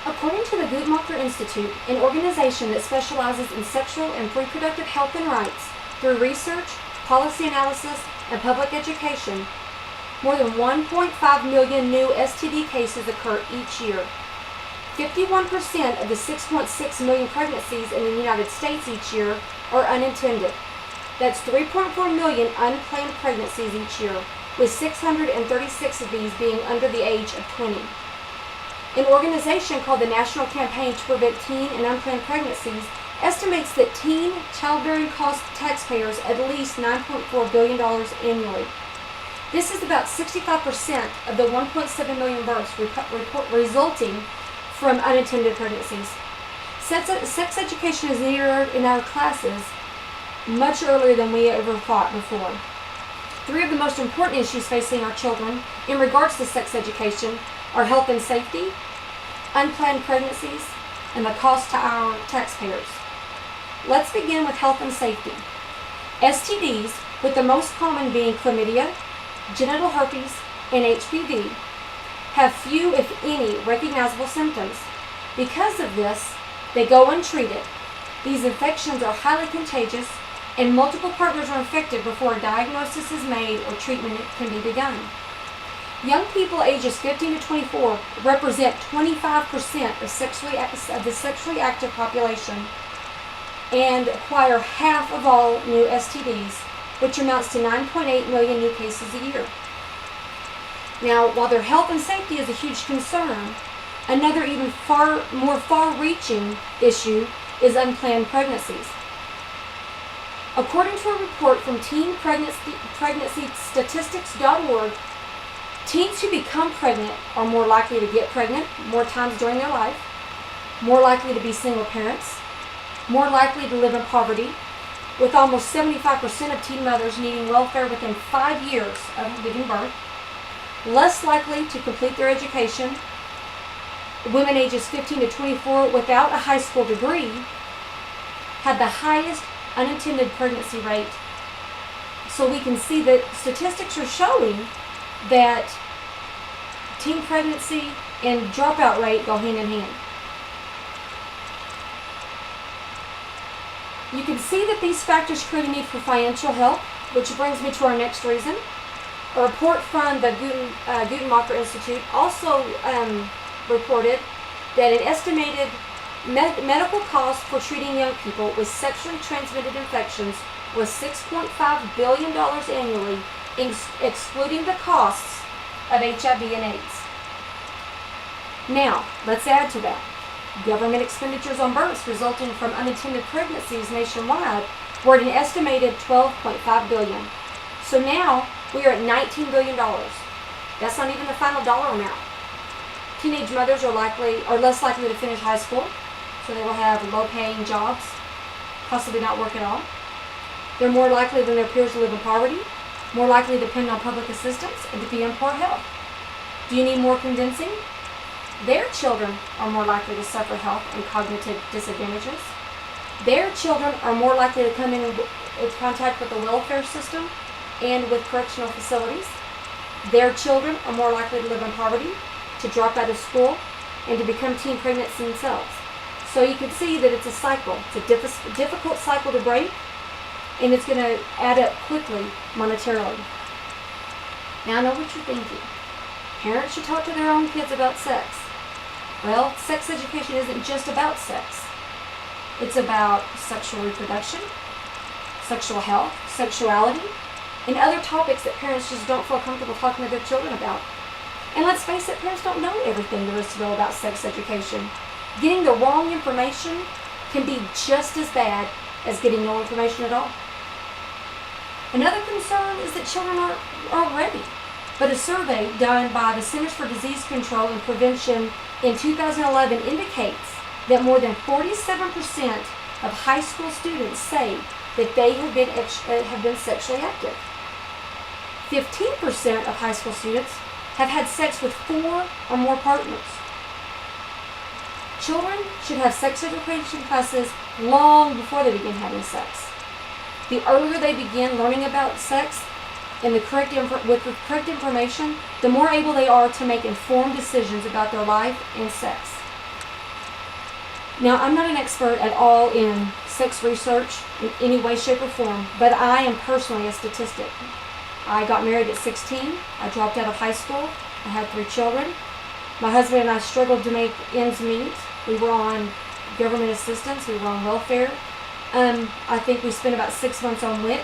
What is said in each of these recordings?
According to the Guttmacher Institute, an organization that specializes in sexual and reproductive health and rights through research, policy analysis, and public education, more than 1.5 million new STD cases occur each year. 51% of the 6.6 million pregnancies in the United States each year are unintended. That's 3.4 million unplanned pregnancies each year, with 636 of these being under the age of 20. An organization called the National Campaign to Prevent Teen and Unplanned Pregnancies estimates that teen childbearing cost taxpayers at least $9.4 billion annually. This is about 65% of the 1.7 million births resulting from unintended pregnancies. Sex education is needed in our classes much earlier than we ever thought before. 3 of the most important issues facing our children in regards to sex education are health and safety, unplanned pregnancies, and the cost to our taxpayers. Let's begin with health and safety. STDs, with the most common being chlamydia, genital herpes, and HPV, have few, if any, recognizable symptoms. Because of this, they go untreated. These infections are highly contagious, and multiple partners are infected before a diagnosis is made or treatment can be begun. Young people ages 15 to 24 represent 25% of the sexually active population and acquire half of all new STDs, which amounts to 9.8 million new cases a year. Now, while their health and safety is a huge concern, another even more far-reaching issue is unplanned pregnancies. According to a report from teenpregnancy.statistics.org, teens who become pregnant are more likely to get pregnant more times during their life, more likely to be single parents, more likely to live in poverty, with almost 75% of teen mothers needing welfare within 5 years of giving birth, less likely to complete their education. Women ages 15 to 24 without a high school degree had the highest unintended pregnancy rate. So we can see that statistics are showing that teen pregnancy and dropout rate go hand in hand. You can see that these factors create a need for financial help, which brings me to our next reason. A report from the Guttmacher Institute also reported that an estimated medical cost for treating young people with sexually transmitted infections was $6.5 billion annually, excluding the costs of HIV and AIDS. Now, let's add to that. Government expenditures on births resulting from unintended pregnancies nationwide were at an estimated $12.5 billion. So now we are at $19 billion. That's not even the final dollar amount. Teenage mothers are less likely to finish high school, so they will have low-paying jobs, possibly not work at all. They're more likely than their peers to live in poverty, more likely to depend on public assistance, and to be in poor health. Do you need more convincing? Their children are more likely to suffer health and cognitive disadvantages. Their children are more likely to come in contact with the welfare system and with correctional facilities. Their children are more likely to live in poverty, to drop out of school, and to become teen pregnant themselves. So you can see that it's a cycle. It's a difficult cycle to break, and it's going to add up quickly monetarily. Now I know what you're thinking. Parents should talk to their own kids about sex. Well, sex education isn't just about sex. It's about sexual reproduction, sexual health, sexuality, and other topics that parents just don't feel comfortable talking to their children about. And let's face it, parents don't know everything there is to know about sex education. Getting the wrong information can be just as bad as getting no information at all. Another concern is that children aren't ready. But a survey done by the Centers for Disease Control and Prevention in 2011 indicates that more than 47% of high school students say that they have been sexually active. 15% of high school students have had sex with 4 or more partners. Children should have sex education classes long before they begin having sex. The earlier they begin learning about sex and with the correct information, the more able they are to make informed decisions about their life and sex. Now, I'm not an expert at all in sex research in any way, shape, or form, but I am personally a statistic. I got married at 16. I dropped out of high school. I had 3 children. My husband and I struggled to make ends meet. We were on government assistance. We were on welfare. I think we spent about 6 months on WIC.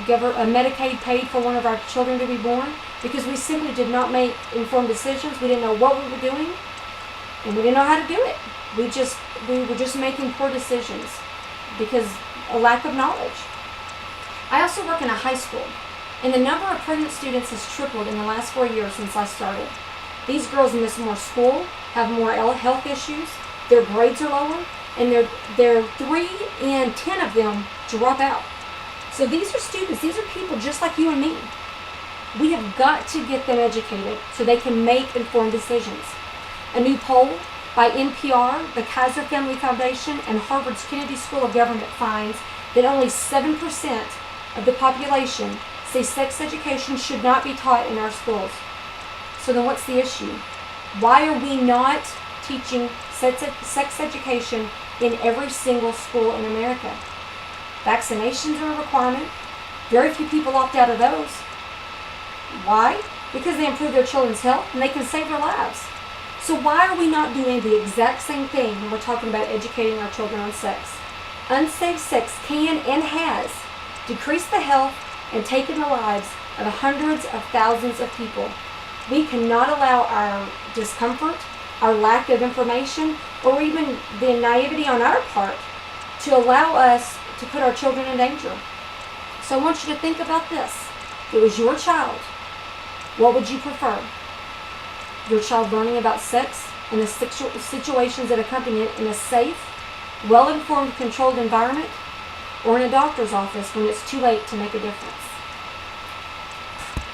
Medicaid paid for one of our children to be born because we simply did not make informed decisions. We didn't know what we were doing, and we didn't know how to do it. We were just making poor decisions because a lack of knowledge. I also work in a high school, and the number of pregnant students has tripled in the last 4 years since I started. These girls miss more school, have more health issues, their grades are lower, and they're 3 in 10 of them drop out. So these are students, these are people just like you and me. We have got to get them educated so they can make informed decisions. A new poll by NPR, the Kaiser Family Foundation, and Harvard's Kennedy School of Government finds that only 7% of the population say sex education should not be taught in our schools. So then what's the issue? Why are we not teaching sex education in every single school in America? Vaccinations are a requirement. Very few people opt out of those. Why? Because they improve their children's health and they can save their lives. So why are we not doing the exact same thing when we're talking about educating our children on sex? Unsafe sex can and has decreased the health and taken the lives of hundreds of thousands of people. We cannot allow our discomfort, our lack of information, or even the naivety on our part to allow us to put our children in danger. So I want you to think about this. If it was your child, what would you prefer? Your child learning about sex and the situations that accompany it in a safe, well-informed, controlled environment, or in a doctor's office when it's too late to make a difference?